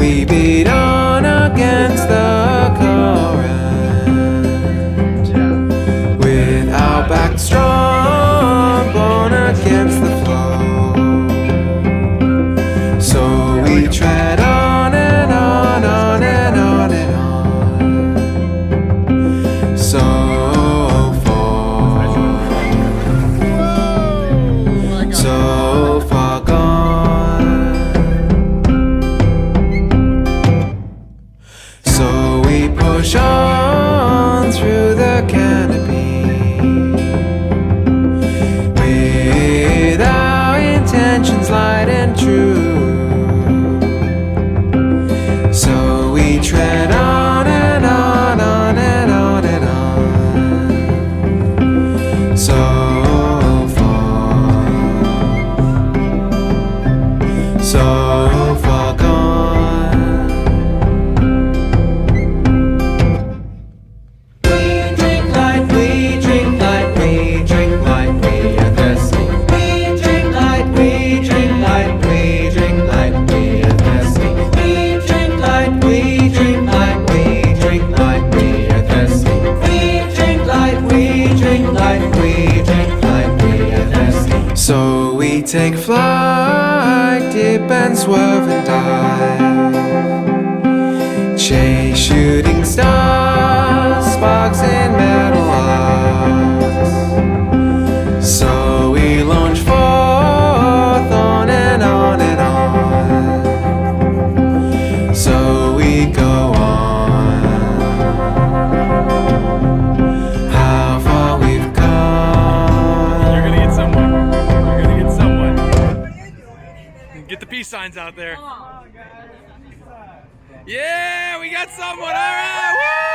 we beat on against the current, with our back strong, borne against the flow. So we tread on and on, on and on and on. So far gone. So we push on through the canopy, with our intentions light and true. So we tread on and on, on and on and on. So far gone. We drink light, we drink light, we drink light, we are thirsty. We drink light, we drink light, we drink light, we are thirsty. We drink light, we drink light, we drink light, we are thirsty. We drink light, we drink light, we drink light, we are thirsty. So we take flight, dip and swerve and dive, chase shooting stars, sparks in metal eyes. So we launch forth on and on and on. So we go on. How far we've come. You're gonna get someone. You're gonna get someone. Get the peace signs out there. Yeah, we got someone. All right. Woo!